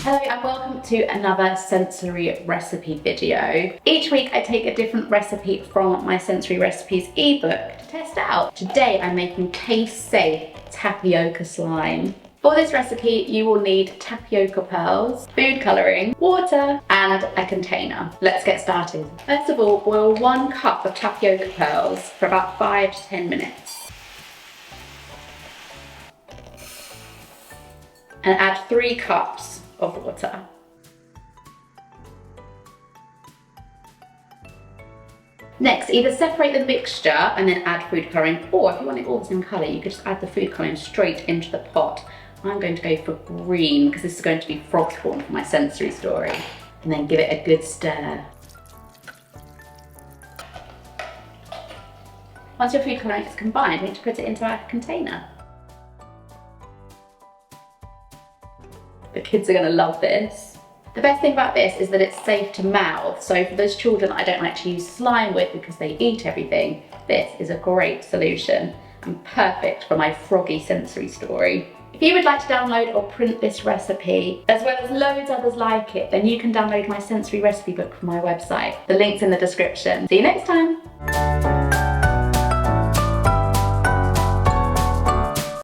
Hello and welcome to another sensory recipe video. Each week I take a different recipe from my Sensory Recipes ebook to test out. Today I'm making taste-safe tapioca slime. For this recipe you will need tapioca pearls, food colouring, water and a container. Let's get started. First of all, boil 1 cup of tapioca pearls for about 5 to 10 minutes. And add 3 cups of water. Next, either separate the mixture and then add food colouring, or if you want it all the same colour, you could just add the food colouring straight into the pot. I'm going to go for green because this is going to be frog spawn for my sensory story. And then give it a good stir. Once your food colouring is combined, you need to put it into our container. The kids are going to love this. The best thing about this is that it's safe to mouth, so for those children that I don't like to use slime with because they eat everything, this is a great solution and perfect for my froggy sensory story. If you would like to download or print this recipe, as well as loads others like it, then you can download my sensory recipe book from my website. The link's in the description. See you next time.